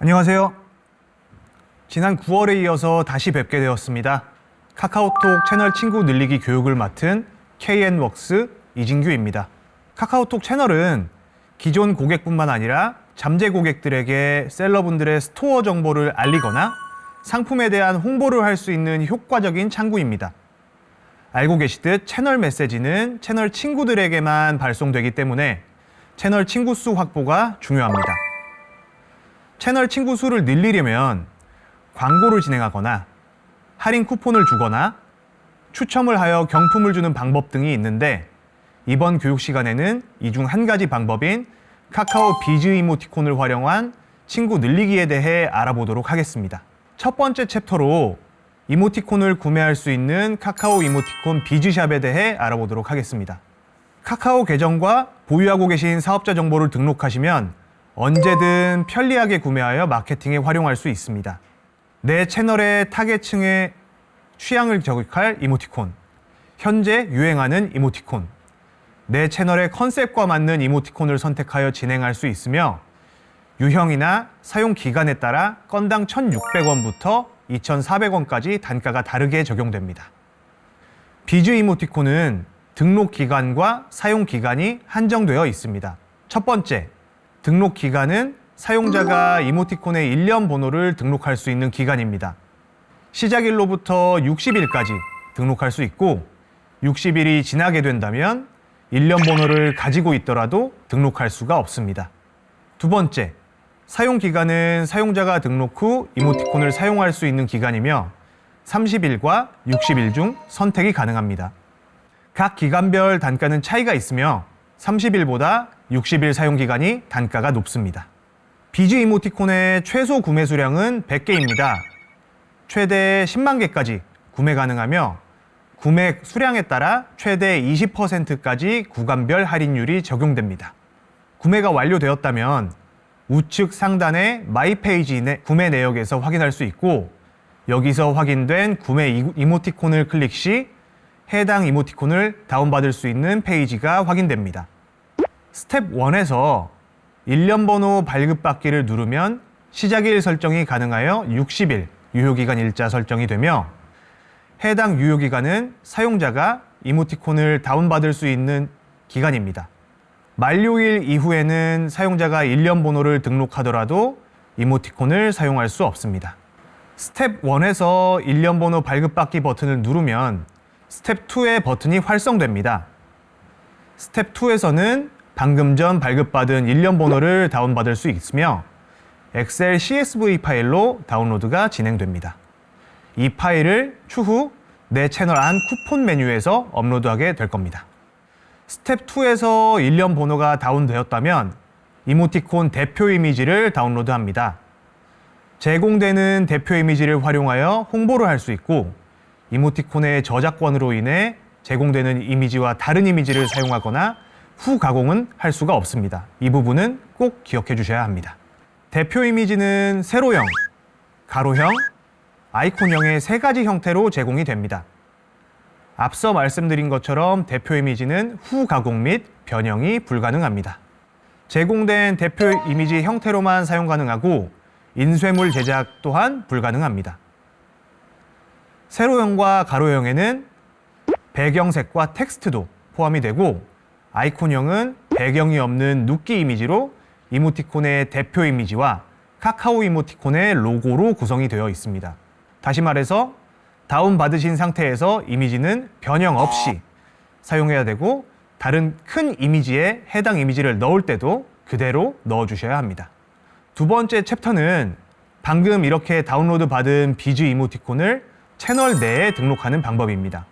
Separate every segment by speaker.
Speaker 1: 안녕하세요. 지난 9월에 이어서 다시 뵙게 되었습니다. 카카오톡 채널 친구 늘리기 교육을 맡은 KN웍스 이진규입니다. 카카오톡 채널은 기존 고객뿐만 아니라 잠재 고객들에게 셀러분들의 스토어 정보를 알리거나 상품에 대한 홍보를 할 수 있는 효과적인 창구입니다. 알고 계시듯 채널 메시지는 채널 친구들에게만 발송되기 때문에 채널 친구 수 확보가 중요합니다. 채널 친구 수를 늘리려면 광고를 진행하거나 할인 쿠폰을 주거나 추첨을 하여 경품을 주는 방법 등이 있는데 이번 교육 시간에는 이 중 한 가지 방법인 카카오 비즈 이모티콘을 활용한 친구 늘리기에 대해 알아보도록 하겠습니다. 첫 번째 챕터로 이모티콘을 구매할 수 있는 카카오 이모티콘 비즈샵에 대해 알아보도록 하겠습니다. 카카오 계정과 보유하고 계신 사업자 정보를 등록하시면 언제든 편리하게 구매하여 마케팅에 활용할 수 있습니다. 내 채널의 타겟층의 취향을 저격할 이모티콘, 현재 유행하는 이모티콘, 내 채널의 컨셉과 맞는 이모티콘을 선택하여 진행할 수 있으며 유형이나 사용 기간에 따라 건당 1,600원부터 2,400원까지 단가가 다르게 적용됩니다. 비즈 이모티콘은 등록 기간과 사용 기간이 한정되어 있습니다. 첫 번째, 등록 기간은 사용자가 이모티콘의 일련 번호를 등록할 수 있는 기간입니다. 시작일로부터 60일까지 등록할 수 있고 60일이 지나게 된다면 일련 번호를 가지고 있더라도 등록할 수가 없습니다. 두 번째, 사용 기간은 사용자가 등록 후 이모티콘을 사용할 수 있는 기간이며 30일과 60일 중 선택이 가능합니다. 각 기간별 단가는 차이가 있으며 30일보다 60일 사용 기간이 단가가 높습니다. 비즈 이모티콘의 최소 구매 수량은 100개입니다. 최대 10만 개까지 구매 가능하며 구매 수량에 따라 최대 20%까지 구간별 할인율이 적용됩니다. 구매가 완료되었다면 우측 상단의 마이 페이지 구매 내역에서 확인할 수 있고 여기서 확인된 구매 이모티콘을 클릭 시 해당 이모티콘을 다운받을 수 있는 페이지가 확인됩니다. 스텝 1에서 일련 번호 발급받기를 누르면 시작일 설정이 가능하여 60일 유효기간 일자 설정이 되며 해당 유효기간은 사용자가 이모티콘을 다운받을 수 있는 기간입니다. 만료일 이후에는 사용자가 일련 번호를 등록하더라도 이모티콘을 사용할 수 없습니다. 스텝 1에서 일련 번호 발급받기 버튼을 누르면 스텝 2의 버튼이 활성됩니다. 스텝 2에서는 방금 전 발급받은 일련 번호를 다운받을 수 있으며 엑셀 CSV 파일로 다운로드가 진행됩니다. 이 파일을 추후 내 채널 안 쿠폰 메뉴에서 업로드하게 될 겁니다. 스텝 2에서 일련 번호가 다운되었다면 이모티콘 대표 이미지를 다운로드합니다. 제공되는 대표 이미지를 활용하여 홍보를 할 수 있고 이모티콘의 저작권으로 인해 제공되는 이미지와 다른 이미지를 사용하거나 후 가공은 할 수가 없습니다. 이 부분은 꼭 기억해 주셔야 합니다. 대표 이미지는 세로형, 가로형, 아이콘형의 세 가지 형태로 제공이 됩니다. 앞서 말씀드린 것처럼 대표 이미지는 후 가공 및 변형이 불가능합니다. 제공된 대표 이미지 형태로만 사용 가능하고 인쇄물 제작 또한 불가능합니다. 세로형과 가로형에는 배경색과 텍스트도 포함이 되고 아이콘형은 배경이 없는 눕기 이미지로 이모티콘의 대표 이미지와 카카오 이모티콘의 로고로 구성이 되어 있습니다. 다시 말해서 다운받으신 상태에서 이미지는 변형 없이 사용해야 되고 다른 큰 이미지에 해당 이미지를 넣을 때도 그대로 넣어주셔야 합니다. 두 번째 챕터는 방금 이렇게 다운로드 받은 비즈 이모티콘을 채널 내에 등록하는 방법입니다.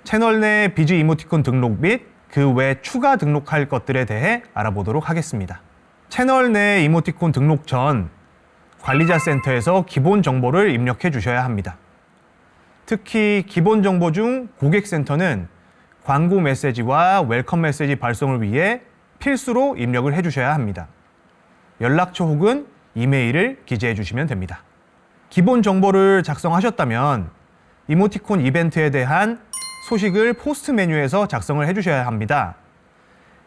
Speaker 1: 채널 내 비즈 이모티콘 등록 및 그 외 추가 등록할 것들에 대해 알아보도록 하겠습니다. 채널 내 이모티콘 등록 전 관리자 센터에서 기본 정보를 입력해 주셔야 합니다. 특히 기본 정보 중 고객센터는 광고 메시지와 웰컴 메시지 발송을 위해 필수로 입력을 해 주셔야 합니다. 연락처 혹은 이메일을 기재해 주시면 됩니다. 기본 정보를 작성하셨다면 이모티콘 이벤트에 대한 소식을 포스트 메뉴에서 작성을 해주셔야 합니다.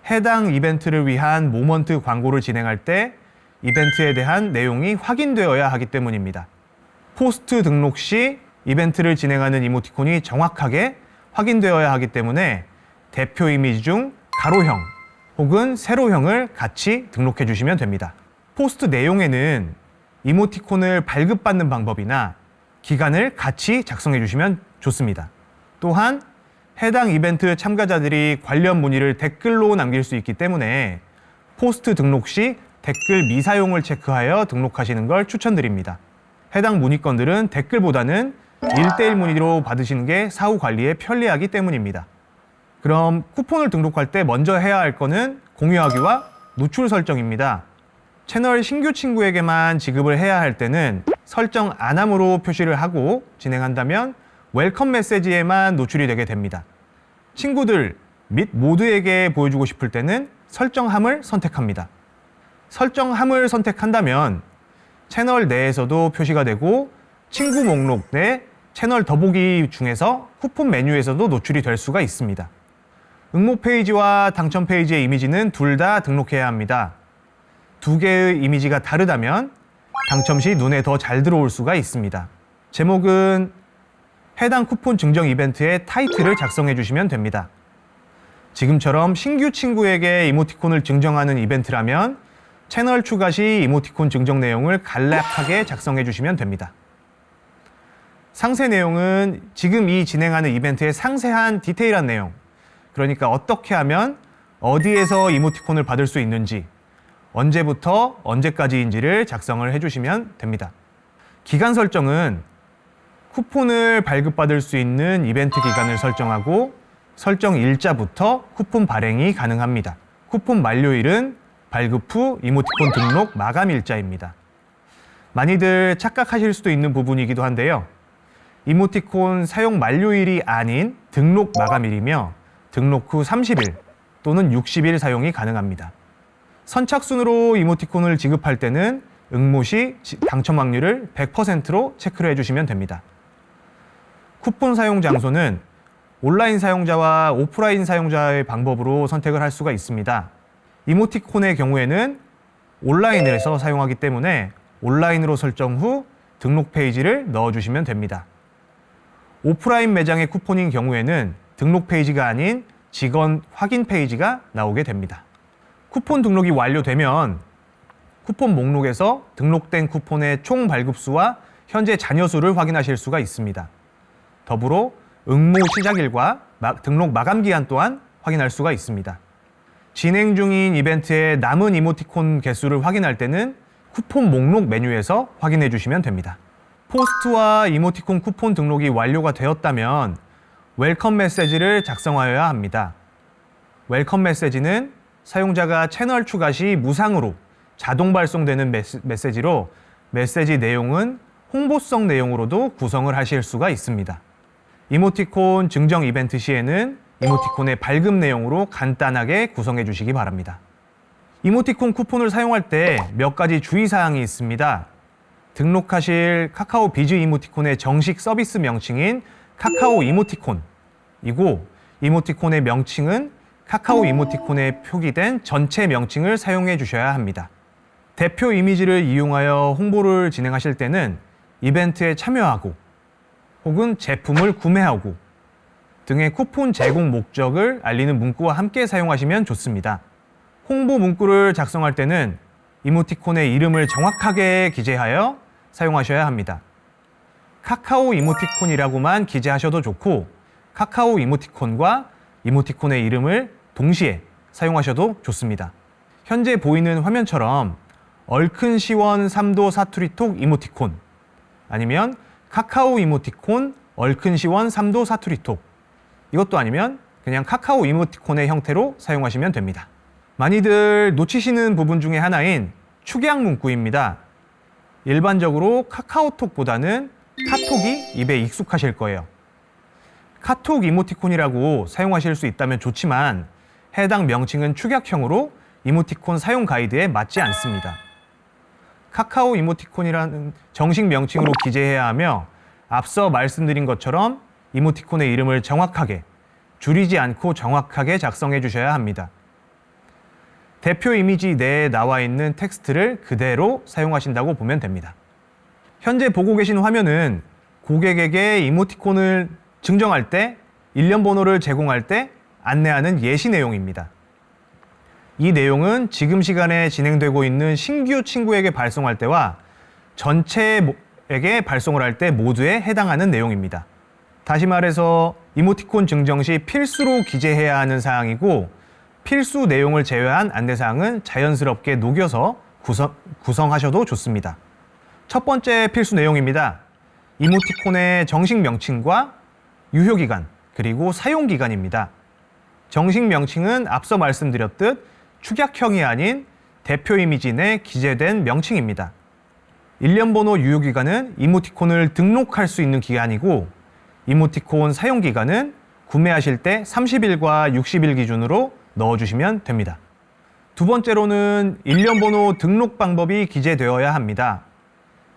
Speaker 1: 해당 이벤트를 위한 모먼트 광고를 진행할 때 이벤트에 대한 내용이 확인되어야 하기 때문입니다. 포스트 등록 시 이벤트를 진행하는 이모티콘이 정확하게 확인되어야 하기 때문에 대표 이미지 중 가로형 혹은 세로형을 같이 등록해 주시면 됩니다. 포스트 내용에는 이모티콘을 발급받는 방법이나 기간을 같이 작성해 주시면 좋습니다. 또한 해당 이벤트 참가자들이 관련 문의를 댓글로 남길 수 있기 때문에 포스트 등록 시 댓글 미사용을 체크하여 등록하시는 걸 추천드립니다. 해당 문의건들은 댓글보다는 1:1 문의로 받으시는 게 사후 관리에 편리하기 때문입니다. 그럼 쿠폰을 등록할 때 먼저 해야 할 거는 공유하기와 노출 설정입니다. 채널 신규 친구에게만 지급을 해야 할 때는 설정 안함으로 표시를 하고 진행한다면 웰컴 메시지에만 노출이 되게 됩니다. 친구들 및 모두에게 보여주고 싶을 때는 설정함을 선택합니다. 설정함을 선택한다면 채널 내에서도 표시가 되고 친구 목록 내 채널 더보기 중에서 쿠폰 메뉴에서도 노출이 될 수가 있습니다. 응모 페이지와 당첨 페이지의 이미지는 둘 다 등록해야 합니다. 두 개의 이미지가 다르다면 당첨 시 눈에 더 잘 들어올 수가 있습니다. 제목은 해당 쿠폰 증정 이벤트의 타이틀을 작성해 주시면 됩니다. 지금처럼 신규 친구에게 이모티콘을 증정하는 이벤트라면 채널 추가 시 이모티콘 증정 내용을 간략하게 작성해 주시면 됩니다. 상세 내용은 지금 이 진행하는 이벤트의 상세한 디테일한 내용, 그러니까 어떻게 하면 어디에서 이모티콘을 받을 수 있는지, 언제부터 언제까지인지를 작성을 해주시면 됩니다. 기간 설정은 쿠폰을 발급받을 수 있는 이벤트 기간을 설정하고 설정 일자부터 쿠폰 발행이 가능합니다. 쿠폰 만료일은 발급 후 이모티콘 등록 마감 일자입니다. 많이들 착각하실 수도 있는 부분이기도 한데요. 이모티콘 사용 만료일이 아닌 등록 마감일이며 등록 후 30일 또는 60일 사용이 가능합니다. 선착순으로 이모티콘을 지급할 때는 응모 시 당첨 확률을 100%로 체크를 해주시면 됩니다. 쿠폰 사용 장소는 온라인 사용자와 오프라인 사용자의 방법으로 선택을 할 수가 있습니다. 이모티콘의 경우에는 온라인에서 사용하기 때문에 온라인으로 설정 후 등록 페이지를 넣어주시면 됩니다. 오프라인 매장의 쿠폰인 경우에는 등록 페이지가 아닌 직원 확인 페이지가 나오게 됩니다. 쿠폰 등록이 완료되면 쿠폰 목록에서 등록된 쿠폰의 총 발급수와 현재 잔여수를 확인하실 수가 있습니다. 더불어 응모 시작일과 등록 마감 기한 또한 확인할 수가 있습니다. 진행 중인 이벤트의 남은 이모티콘 개수를 확인할 때는 쿠폰 목록 메뉴에서 확인해 주시면 됩니다. 포스트와 이모티콘 쿠폰 등록이 완료가 되었다면 웰컴 메시지를 작성하여야 합니다. 웰컴 메시지는 사용자가 채널 추가 시 무상으로 자동 발송되는 메시지로 메시지 내용은 홍보성 내용으로도 구성을 하실 수가 있습니다. 이모티콘 증정 이벤트 시에는 이모티콘의 발급 내용으로 간단하게 구성해 주시기 바랍니다. 이모티콘 쿠폰을 사용할 때 몇 가지 주의사항이 있습니다. 등록하실 카카오 비즈 이모티콘의 정식 서비스 명칭인 카카오 이모티콘이고 이모티콘의 명칭은 카카오 이모티콘에 표기된 전체 명칭을 사용해 주셔야 합니다. 대표 이미지를 이용하여 홍보를 진행하실 때는 이벤트에 참여하고 혹은 제품을 구매하고 등의 쿠폰 제공 목적을 알리는 문구와 함께 사용하시면 좋습니다. 홍보 문구를 작성할 때는 이모티콘의 이름을 정확하게 기재하여 사용하셔야 합니다. 카카오 이모티콘이라고만 기재하셔도 좋고 카카오 이모티콘과 이모티콘의 이름을 동시에 사용하셔도 좋습니다. 현재 보이는 화면처럼 얼큰 시원 3도 사투리톡 이모티콘 아니면 카카오 이모티콘 얼큰 시원 3도 사투리톡 이것도 아니면 그냥 카카오 이모티콘의 형태로 사용하시면 됩니다. 많이들 놓치시는 부분 중에 하나인 축약 문구입니다. 일반적으로 카카오톡보다는 카톡이 입에 익숙하실 거예요. 카톡 이모티콘이라고 사용하실 수 있다면 좋지만 해당 명칭은 축약형으로 이모티콘 사용 가이드에 맞지 않습니다. 카카오 이모티콘이라는 정식 명칭으로 기재해야 하며 앞서 말씀드린 것처럼 이모티콘의 이름을 정확하게 줄이지 않고 정확하게 작성해 주셔야 합니다. 대표 이미지 내에 나와 있는 텍스트를 그대로 사용하신다고 보면 됩니다. 현재 보고 계신 화면은 고객에게 이모티콘을 증정할 때, 일련 번호를 제공할 때 안내하는 예시 내용입니다. 이 내용은 지금 시간에 진행되고 있는 신규 친구에게 발송할 때와 전체에게 발송을 할 때 모두에 해당하는 내용입니다. 다시 말해서 이모티콘 증정 시 필수로 기재해야 하는 사항이고, 필수 내용을 제외한 안내사항은 자연스럽게 녹여서 구성하셔도 좋습니다. 첫 번째 필수 내용입니다. 이모티콘의 정식 명칭과 유효기간, 그리고 사용기간입니다. 정식 명칭은 앞서 말씀드렸듯 축약형이 아닌 대표 이미지 내 기재된 명칭입니다. 일련 번호 유효기간은 이모티콘을 등록할 수 있는 기간이고, 이모티콘 사용기간은 구매하실 때 30일과 60일 기준으로 넣어주시면 됩니다. 두 번째로는 일련 번호 등록 방법이 기재되어야 합니다.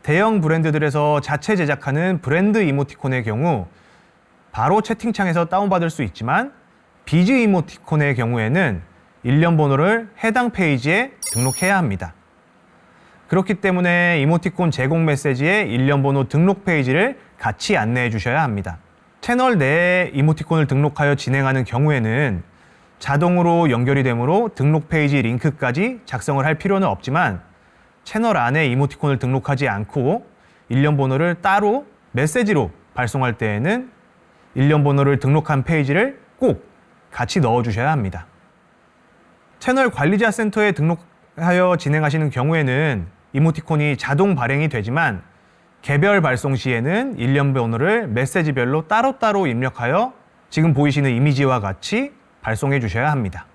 Speaker 1: 대형 브랜드들에서 자체 제작하는 브랜드 이모티콘의 경우 바로 채팅창에서 다운받을 수 있지만, 비즈 이모티콘의 경우에는 일련 번호를 해당 페이지에 등록해야 합니다. 그렇기 때문에 이모티콘 제공 메시지에 일련 번호 등록 페이지를 같이 안내해 주셔야 합니다. 채널 내에 이모티콘을 등록하여 진행하는 경우에는 자동으로 연결이 되므로 등록 페이지 링크까지 작성을 할 필요는 없지만, 채널 안에 이모티콘을 등록하지 않고 일련 번호를 따로 메시지로 발송할 때에는 일련 번호를 등록한 페이지를 꼭 같이 넣어주셔야 합니다. 채널 관리자 센터에 등록하여 진행하시는 경우에는 이모티콘이 자동 발행이 되지만, 개별 발송 시에는 일련 번호를 메시지별로 따로따로 입력하여 지금 보이시는 이미지와 같이 발송해 주셔야 합니다.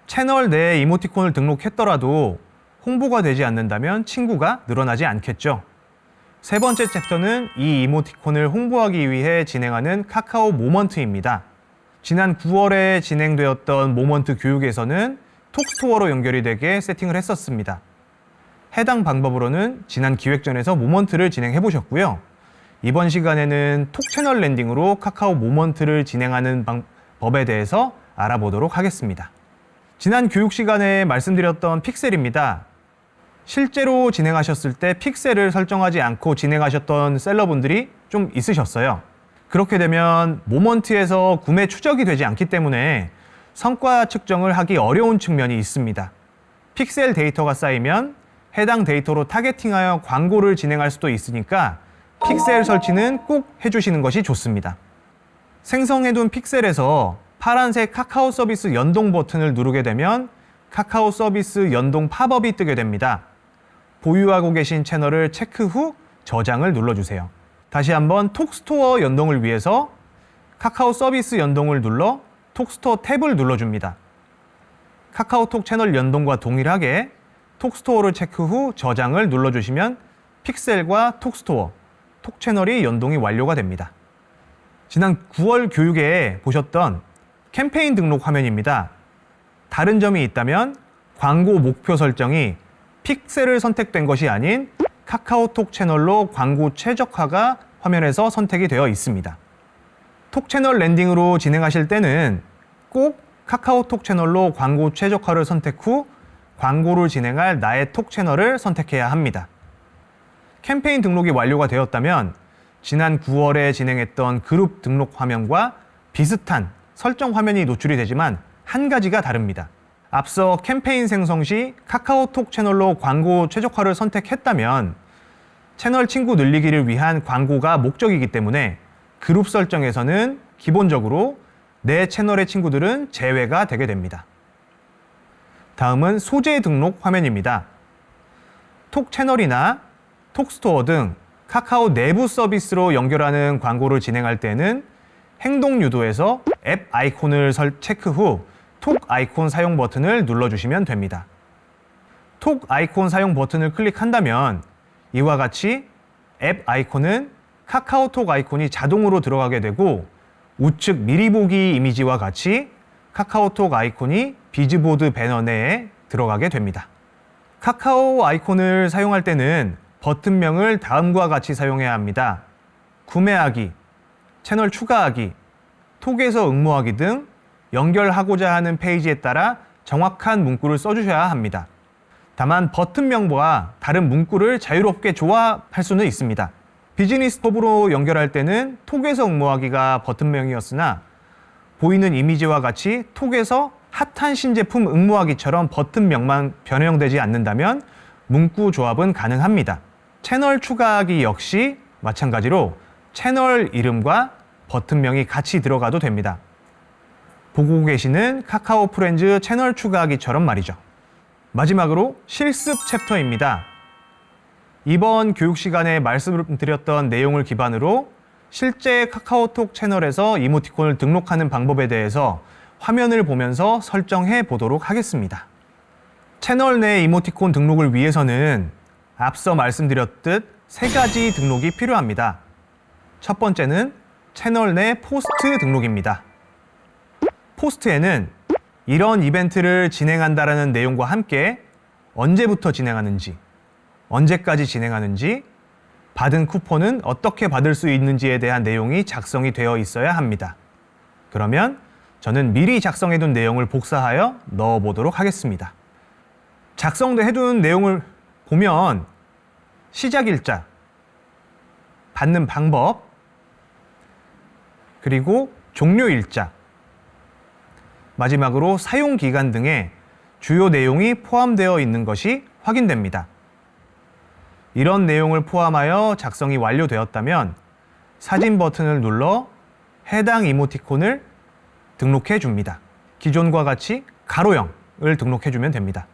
Speaker 1: 채널 내에 이모티콘을 등록했더라도 홍보가 되지 않는다면 친구가 늘어나지 않겠죠. 세 번째 챕터는 이 이모티콘을 홍보하기 위해 진행하는 카카오 모먼트입니다. 지난 9월에 진행되었던 모먼트 교육에서는 톡스토어로 연결이 되게 세팅을 했었습니다. 해당 방법으로는 지난 기획전에서 모먼트를 진행해 보셨고요. 이번 시간에는 톡 채널 랜딩으로 카카오 모먼트를 진행하는 법에 대해서 알아보도록 하겠습니다. 지난 교육 시간에 말씀드렸던 픽셀입니다. 실제로 진행하셨을 때 픽셀을 설정하지 않고 진행하셨던 셀러분들이 좀 있으셨어요. 그렇게 되면 모먼트에서 구매 추적이 되지 않기 때문에 성과 측정을 하기 어려운 측면이 있습니다. 픽셀 데이터가 쌓이면 해당 데이터로 타겟팅하여 광고를 진행할 수도 있으니까 픽셀 설치는 꼭 해주시는 것이 좋습니다. 생성해둔 픽셀에서 파란색 카카오 서비스 연동 버튼을 누르게 되면 카카오 서비스 연동 팝업이 뜨게 됩니다. 보유하고 계신 채널을 체크 후 저장을 눌러주세요. 다시 한번 톡스토어 연동을 위해서 카카오 서비스 연동을 눌러 톡스토어 탭을 눌러줍니다. 카카오톡 채널 연동과 동일하게 톡스토어를 체크 후 저장을 눌러주시면 픽셀과 톡스토어, 톡 채널이 연동이 완료가 됩니다. 지난 9월 교육에 보셨던 캠페인 등록 화면입니다. 다른 점이 있다면 광고 목표 설정이 픽셀을 선택된 것이 아닌 카카오톡 채널로 광고 최적화가 화면에서 선택이 되어 있습니다. 톡 채널 랜딩으로 진행하실 때는 꼭 카카오톡 채널로 광고 최적화를 선택 후 광고를 진행할 나의 톡 채널을 선택해야 합니다. 캠페인 등록이 완료가 되었다면 지난 9월에 진행했던 그룹 등록 화면과 비슷한 설정 화면이 노출이 되지만 한 가지가 다릅니다. 앞서 캠페인 생성 시 카카오톡 채널로 광고 최적화를 선택했다면 채널 친구 늘리기를 위한 광고가 목적이기 때문에 그룹 설정에서는 기본적으로 내 채널의 친구들은 제외가 되게 됩니다. 다음은 소재 등록 화면입니다. 톡 채널이나 톡스토어 등 카카오 내부 서비스로 연결하는 광고를 진행할 때는 행동 유도에서 앱 아이콘을 체크 후 톡 아이콘 사용 버튼을 눌러주시면 됩니다. 톡 아이콘 사용 버튼을 클릭한다면 이와 같이 앱 아이콘은 카카오톡 아이콘이 자동으로 들어가게 되고 우측 미리 보기 이미지와 같이 카카오톡 아이콘이 비즈보드 배너 내에 들어가게 됩니다. 카카오 아이콘을 사용할 때는 버튼명을 다음과 같이 사용해야 합니다. 구매하기, 채널 추가하기, 톡에서 응모하기 등 연결하고자 하는 페이지에 따라 정확한 문구를 써주셔야 합니다. 다만 버튼명과 다른 문구를 자유롭게 조합할 수는 있습니다. 비즈니스 톱으로 연결할 때는 톡에서 응모하기가 버튼명이었으나 보이는 이미지와 같이 톡에서 핫한 신제품 응모하기처럼 버튼명만 변형되지 않는다면 문구 조합은 가능합니다. 채널 추가하기 역시 마찬가지로 채널 이름과 버튼명이 같이 들어가도 됩니다. 보고 계시는 카카오 프렌즈 채널 추가하기처럼 말이죠. 마지막으로 실습 챕터입니다. 이번 교육 시간에 말씀드렸던 내용을 기반으로 실제 카카오톡 채널에서 이모티콘을 등록하는 방법에 대해서 화면을 보면서 설정해 보도록 하겠습니다. 채널 내 이모티콘 등록을 위해서는 앞서 말씀드렸듯 3가지 등록이 필요합니다. 첫 번째는 채널 내 포스트 등록입니다. 포스트에는 이런 이벤트를 진행한다라는 내용과 함께 언제부터 진행하는지, 언제까지 진행하는지, 받은 쿠폰은 어떻게 받을 수 있는지에 대한 내용이 작성이 되어 있어야 합니다. 그러면 저는 미리 작성해둔 내용을 복사하여 넣어보도록 하겠습니다. 작성해둔 내용을 보면 시작일자, 받는 방법, 그리고 종료일자, 마지막으로 사용기간 등의 주요 내용이 포함되어 있는 것이 확인됩니다. 이런 내용을 포함하여 작성이 완료되었다면 사진 버튼을 눌러 해당 이모티콘을 등록해 줍니다. 기존과 같이 가로형을 등록해 주면 됩니다.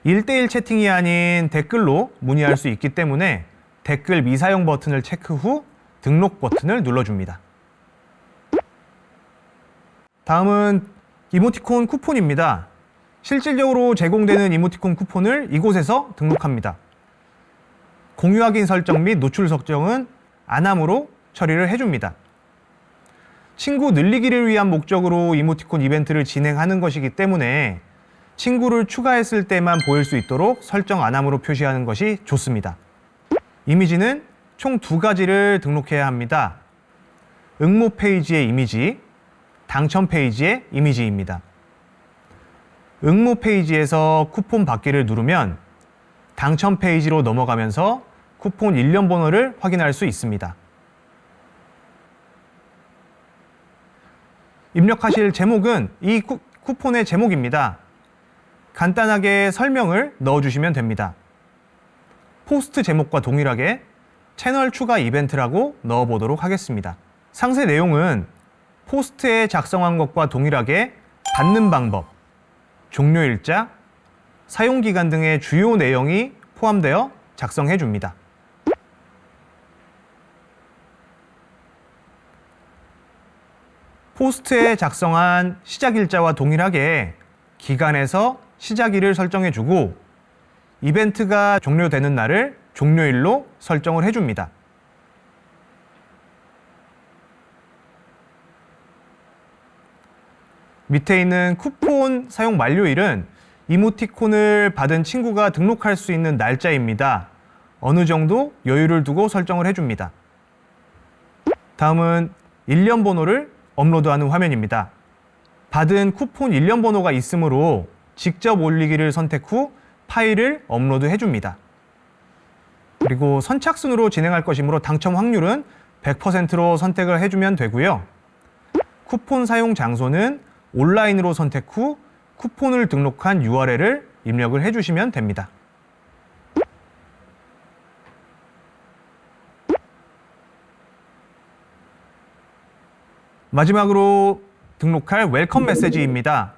Speaker 1: 1대1 채팅이 아닌 댓글로 문의할 수 있기 때문에 댓글 미사용 버튼을 체크 후 등록 버튼을 눌러줍니다. 다음은 이모티콘 쿠폰입니다. 실질적으로 제공되는 이모티콘 쿠폰을 이곳에서 등록합니다. 공유 확인 설정 및 노출 설정은 안함으로 처리를 해줍니다. 친구 늘리기를 위한 목적으로 이모티콘 이벤트를 진행하는 것이기 때문에 친구를 추가했을 때만 보일 수 있도록 설정 안함으로 표시하는 것이 좋습니다. 이미지는 총 2가지를 등록해야 합니다. 응모 페이지의 이미지, 당첨 페이지의 이미지입니다. 응모 페이지에서 쿠폰 받기를 누르면 당첨 페이지로 넘어가면서 쿠폰 일련 번호를 확인할 수 있습니다. 입력하실 제목은 이 쿠폰의 제목입니다. 간단하게 설명을 넣어주시면 됩니다. 포스트 제목과 동일하게 채널 추가 이벤트라고 넣어보도록 하겠습니다. 상세 내용은 포스트에 작성한 것과 동일하게 받는 방법, 종료일자, 사용기간 등의 주요 내용이 포함되어 작성해 줍니다. 포스트에 작성한 시작일자와 동일하게 기간에서 시작일을 설정해 주고 이벤트가 종료되는 날을 종료일로 설정을 해 줍니다. 밑에 있는 쿠폰 사용 만료일은 이모티콘을 받은 친구가 등록할 수 있는 날짜입니다. 어느 정도 여유를 두고 설정을 해줍니다. 다음은 일련 번호를 업로드하는 화면입니다. 받은 쿠폰 일련 번호가 있으므로 직접 올리기를 선택 후 파일을 업로드 해줍니다. 그리고 선착순으로 진행할 것이므로 당첨 확률은 100%로 선택을 해주면 되고요. 쿠폰 사용 장소는 온라인으로 선택 후 쿠폰을 등록한 URL을 입력을 해주시면 됩니다. 마지막으로 등록할 웰컴 메시지입니다.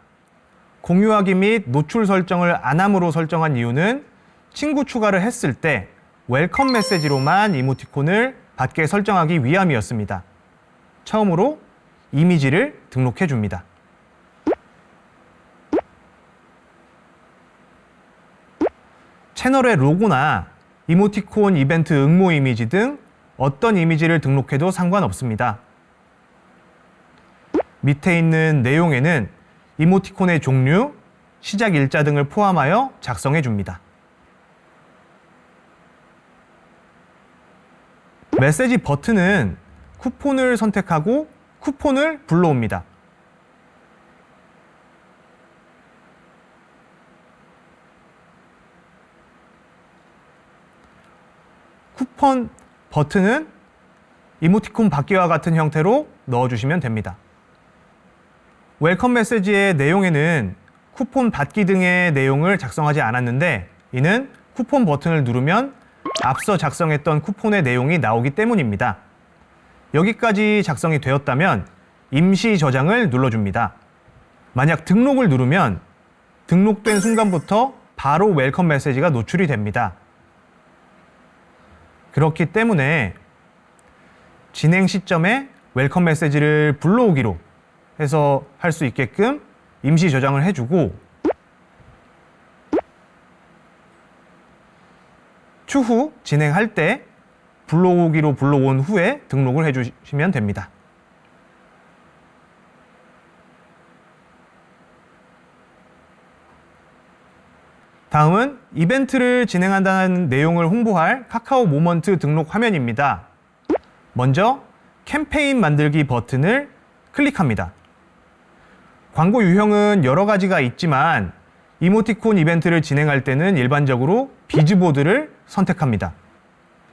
Speaker 1: 공유하기 및 노출 설정을 안함으로 설정한 이유는 친구 추가를 했을 때 웰컴 메시지로만 이모티콘을 받게 설정하기 위함이었습니다. 처음으로 이미지를 등록해 줍니다. 채널의 로고나 이모티콘 이벤트 응모 이미지 등 어떤 이미지를 등록해도 상관없습니다. 밑에 있는 내용에는 이모티콘의 종류, 시작 일자 등을 포함하여 작성해 줍니다. 메시지 버튼은 쿠폰을 선택하고 쿠폰을 불러옵니다. 쿠폰 버튼은 이모티콘 받기와 같은 형태로 넣어주시면 됩니다. 웰컴 메시지의 내용에는 쿠폰 받기 등의 내용을 작성하지 않았는데, 이는 쿠폰 버튼을 누르면 앞서 작성했던 쿠폰의 내용이 나오기 때문입니다. 여기까지 작성이 되었다면 임시 저장을 눌러줍니다. 만약 등록을 누르면 등록된 순간부터 바로 웰컴 메시지가 노출이 됩니다. 그렇기 때문에 진행 시점에 웰컴 메시지를 불러오기로 해서 할 수 있게끔 임시 저장을 해주고, 추후 진행할 때 불러오기로 불러온 후에 등록을 해주시면 됩니다. 다음은 이벤트를 진행한다는 내용을 홍보할 카카오 모먼트 등록 화면입니다. 먼저 캠페인 만들기 버튼을 클릭합니다. 광고 유형은 여러 가지가 있지만 이모티콘 이벤트를 진행할 때는 일반적으로 비즈보드를 선택합니다.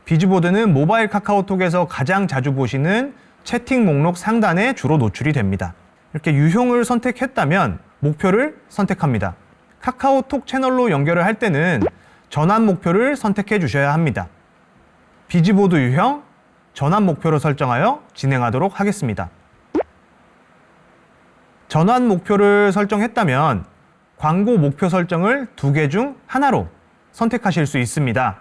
Speaker 1: 비즈보드는 모바일 카카오톡에서 가장 자주 보시는 채팅 목록 상단에 주로 노출이 됩니다. 이렇게 유형을 선택했다면 목표를 선택합니다. 카카오톡 채널로 연결을 할 때는 전환 목표를 선택해 주셔야 합니다. 비즈보드 유형, 전환 목표로 설정하여 진행하도록 하겠습니다. 전환 목표를 설정했다면 광고 목표 설정을 2개 중 하나로 선택하실 수 있습니다.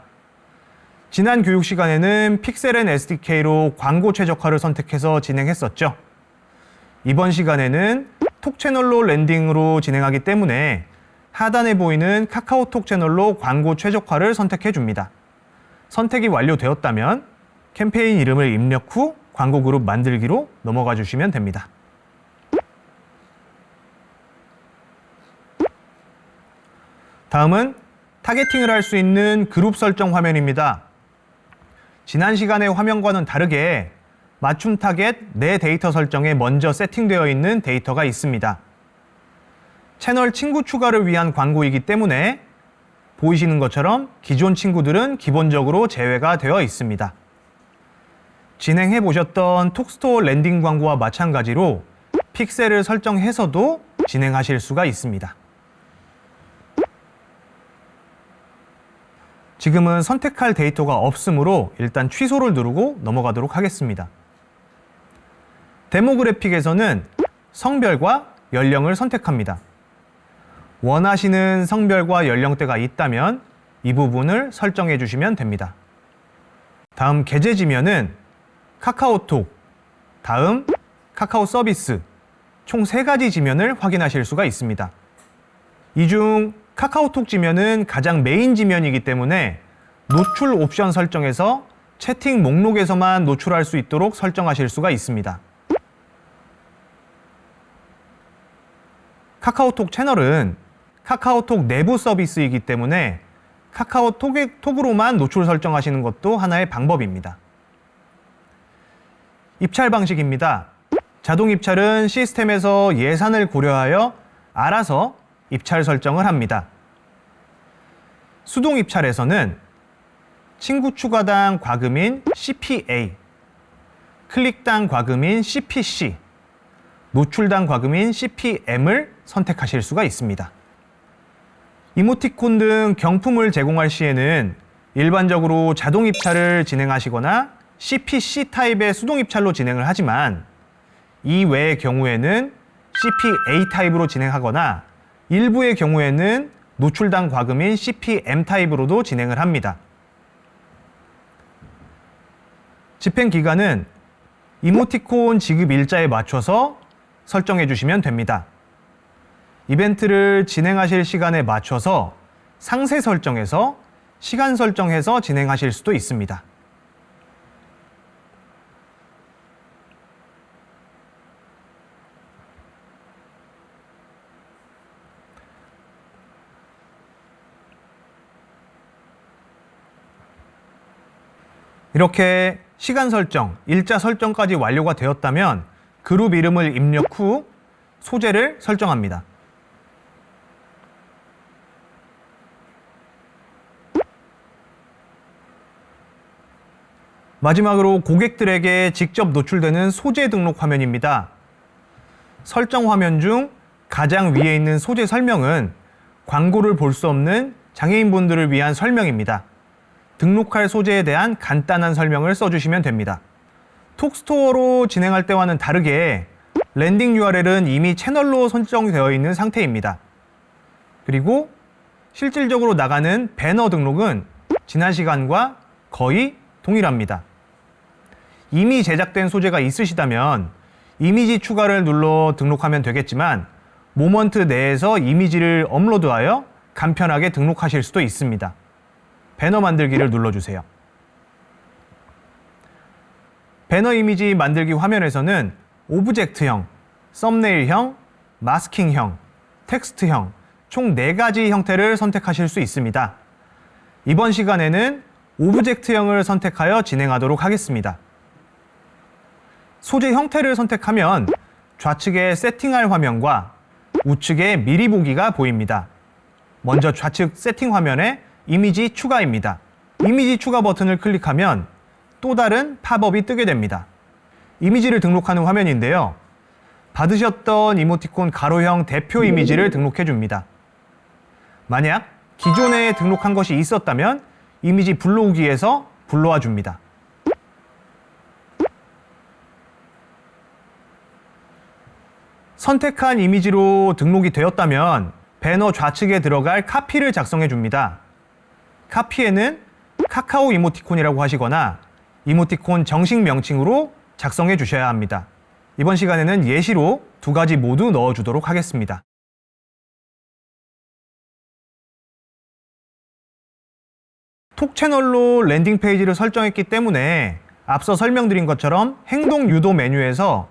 Speaker 1: 지난 교육 시간에는 픽셀 앤 SDK로 광고 최적화를 선택해서 진행했었죠. 이번 시간에는 톡 채널로 랜딩으로 진행하기 때문에 하단에 보이는 카카오톡 채널로 광고 최적화를 선택해 줍니다. 선택이 완료되었다면 캠페인 이름을 입력 후 광고 그룹 만들기로 넘어가 주시면 됩니다. 다음은 타겟팅을 할 수 있는 그룹 설정 화면입니다. 지난 시간의 화면과는 다르게 맞춤 타겟 내 데이터 설정에 먼저 세팅되어 있는 데이터가 있습니다. 채널 친구 추가를 위한 광고이기 때문에 보이시는 것처럼 기존 친구들은 기본적으로 제외가 되어 있습니다. 진행해 보셨던 톡스토어 랜딩 광고와 마찬가지로 픽셀을 설정해서도 진행하실 수가 있습니다. 지금은 선택할 데이터가 없으므로 일단 취소를 누르고 넘어가도록 하겠습니다. 데모그래픽에서는 성별과 연령을 선택합니다. 원하시는 성별과 연령대가 있다면 이 부분을 설정해 주시면 됩니다. 다음 계제 지면은 카카오톡, 다음 카카오 서비스, 총 3가지 지면을 확인하실 수가 있습니다. 이 중 카카오톡 지면은 가장 메인 지면이기 때문에 노출 옵션 설정에서 채팅 목록에서만 노출할 수 있도록 설정하실 수가 있습니다. 카카오톡 채널은 카카오톡 내부 서비스이기 때문에 카카오톡으로만 노출 설정하시는 것도 하나의 방법입니다. 입찰 방식입니다. 자동 입찰은 시스템에서 예산을 고려하여 알아서 입찰 설정을 합니다. 수동 입찰에서는 친구 추가당 과금인 CPA, 클릭당 과금인 CPC, 노출당 과금인 CPM을 선택하실 수가 있습니다. 이모티콘 등 경품을 제공할 시에는 일반적으로 자동 입찰을 진행하시거나 CPC 타입의 수동 입찰로 진행을 하지만 이 외의 경우에는 CPA 타입으로 진행하거나 일부의 경우에는 노출당 과금인 CPM 타입으로도 진행을 합니다. 집행 기간은 이모티콘 지급 일자에 맞춰서 설정해 주시면 됩니다. 이벤트를 진행하실 시간에 맞춰서 상세 설정에서 시간 설정해서 진행하실 수도 있습니다. 이렇게 시간 설정, 일자 설정까지 완료가 되었다면 그룹 이름을 입력 후 소재를 설정합니다. 마지막으로 고객들에게 직접 노출되는 소재 등록 화면입니다. 설정 화면 중 가장 위에 있는 소재 설명은 광고를 볼 수 없는 장애인분들을 위한 설명입니다. 등록할 소재에 대한 간단한 설명을 써주시면 됩니다. 톡스토어로 진행할 때와는 다르게 랜딩 URL은 이미 채널로 설정되어 있는 상태입니다. 그리고 실질적으로 나가는 배너 등록은 지난 시간과 거의 동일합니다. 이미 제작된 소재가 있으시다면 이미지 추가를 눌러 등록하면 되겠지만 모먼트 내에서 이미지를 업로드하여 간편하게 등록하실 수도 있습니다. 배너 만들기를 눌러주세요. 배너 이미지 만들기 화면에서는 오브젝트형, 썸네일형, 마스킹형, 텍스트형 총 4가지 형태를 선택하실 수 있습니다. 이번 시간에는 오브젝트형을 선택하여 진행하도록 하겠습니다. 소재 형태를 선택하면 좌측에 세팅할 화면과 우측에 미리 보기가 보입니다. 먼저 좌측 세팅 화면에 이미지 추가입니다. 이미지 추가 버튼을 클릭하면 또 다른 팝업이 뜨게 됩니다. 이미지를 등록하는 화면인데요. 받으셨던 이모티콘 가로형 대표 이미지를 등록해 줍니다. 만약 기존에 등록한 것이 있었다면 이미지 불러오기에서 불러와 줍니다. 선택한 이미지로 등록이 되었다면 배너 좌측에 들어갈 카피를 작성해 줍니다. 카피에는 카카오 이모티콘이라고 하시거나 이모티콘 정식 명칭으로 작성해 주셔야 합니다. 이번 시간에는 예시로 2가지 모두 넣어주도록 하겠습니다. 톡 채널로 랜딩 페이지를 설정했기 때문에 앞서 설명드린 것처럼 행동 유도 메뉴에서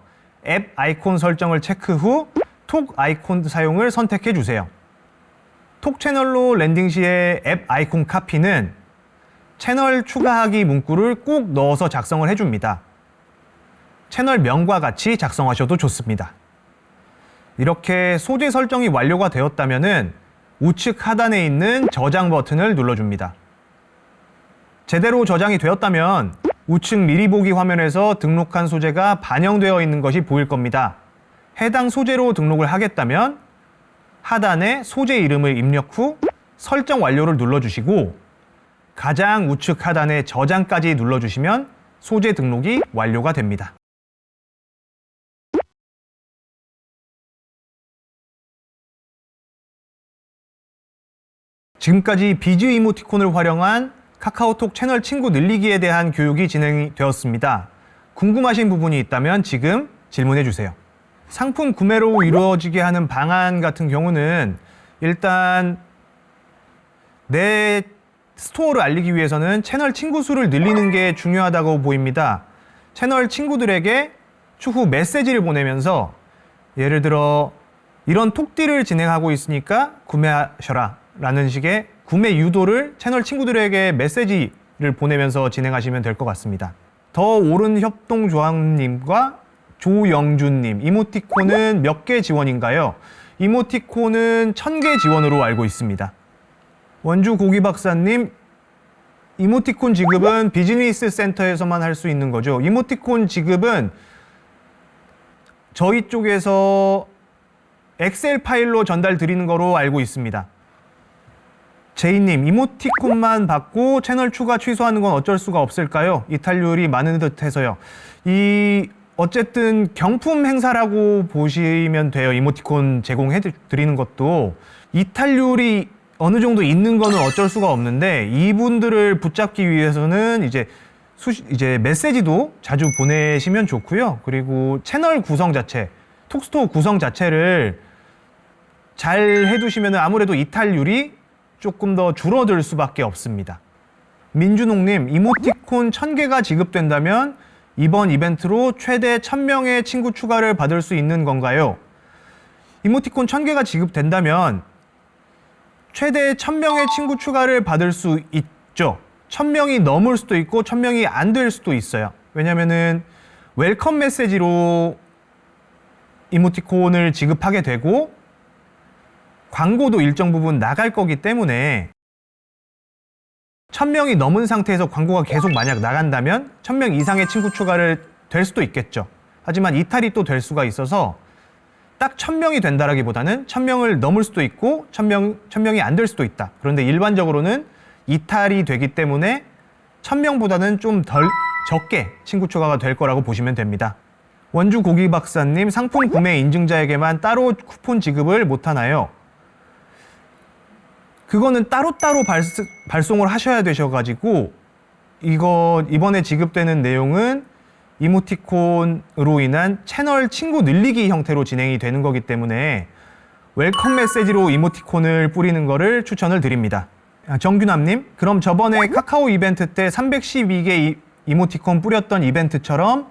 Speaker 1: 앱 아이콘 설정을 체크 후 톡 아이콘 사용을 선택해 주세요. 톡 채널로 랜딩 시의 앱 아이콘 카피는 채널 추가하기 문구를 꼭 넣어서 작성을 해줍니다. 채널명과 같이 작성하셔도 좋습니다. 이렇게 소재 설정이 완료가 되었다면 우측 하단에 있는 저장 버튼을 눌러줍니다. 제대로 저장이 되었다면 우측 미리 보기 화면에서 등록한 소재가 반영되어 있는 것이 보일 겁니다. 해당 소재로 등록을 하겠다면 하단에 소재 이름을 입력 후 설정 완료를 눌러주시고 가장 우측 하단에 저장까지 눌러주시면 소재 등록이 완료가 됩니다. 지금까지 비즈 이모티콘을 활용한 카카오톡 채널 친구 늘리기에 대한 교육이 진행되었습니다. 궁금하신 부분이 있다면 지금 질문해 주세요. 상품 구매로 이루어지게 하는 방안 같은 경우는 일단 내 스토어를 알리기 위해서는 채널 친구 수를 늘리는 게 중요하다고 보입니다. 채널 친구들에게 추후 메시지를 보내면서 예를 들어 이런 톡딜을 진행하고 있으니까 구매하셔라 라는 식의 구매 유도를 채널 친구들에게 메시지를 보내면서 진행하시면 될 것 같습니다. 더 오른 협동조합님과 조영준님, 이모티콘은 몇 개 지원인가요? 이모티콘은 1000개 지원으로 알고 있습니다. 원주 고기박사님, 이모티콘 지급은 비즈니스 센터에서만 할 수 있는 거죠. 이모티콘 지급은 저희 쪽에서 엑셀 파일로 전달 드리는 거로 알고 있습니다. 제이님, 이모티콘만 받고 채널 추가 취소하는 건 어쩔 수가 없을까요? 이탈률이 많은 듯 해서요. 어쨌든 경품 행사라고 보시면 돼요. 이모티콘 제공해 드리는 것도. 이탈률이 어느 정도 있는 거는 어쩔 수가 없는데 이분들을 붙잡기 위해서는 이제 메시지도 자주 보내시면 좋고요. 그리고 채널 구성 자체, 톡스토어 구성 자체를 잘 해두시면 아무래도 이탈률이 조금 더 줄어들 수밖에 없습니다. 민준홍님, 이모티콘 1000개가 지급된다면 이번 이벤트로 최대 1000명의 친구 추가를 받을 수 있는 건가요? 이모티콘 1000개가 지급된다면 최대 1000명의 친구 추가를 받을 수 있죠. 1000명이 넘을 수도 있고 1000명이 안 될 수도 있어요. 왜냐면은 웰컴 메시지로 이모티콘을 지급하게 되고 광고도 일정 부분 나갈 거기 때문에 1000명이 넘은 상태에서 광고가 계속 만약 나간다면 1000명 이상의 친구 추가를 될 수도 있겠죠. 하지만 이탈이 또 될 수가 있어서 딱 1000명이 된다라기보다는 1000명을 넘을 수도 있고 1000명이 안 될 수도 있다. 그런데 일반적으로는 이탈이 되기 때문에 1000명보다는 좀 덜 적게 친구 추가가 될 거라고 보시면 됩니다. 원주 고기 박사님, 상품 구매 인증자에게만 따로 쿠폰 지급을 못 하나요? 그거는 따로따로 발송을 하셔야 되셔가지고 이번에 지급되는 내용은 이모티콘으로 인한 채널 친구 늘리기 형태로 진행이 되는 거기 때문에 웰컴 메시지로 이모티콘을 뿌리는 거를 추천을 드립니다. 정균함님, 그럼 저번에 카카오 이벤트 때 312개 이모티콘 뿌렸던 이벤트처럼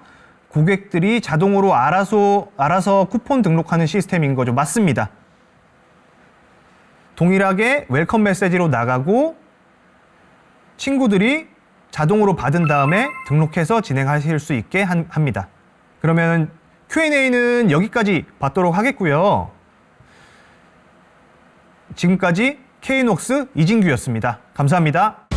Speaker 1: 고객들이 자동으로 알아서 쿠폰 등록하는 시스템인 거죠. 맞습니다. 동일하게 웰컴 메시지로 나가고 친구들이 자동으로 받은 다음에 등록해서 진행하실 수 있게 합니다. 그러면 Q&A는 여기까지 받도록 하겠고요. 지금까지 KN웍스 이진규였습니다. 감사합니다.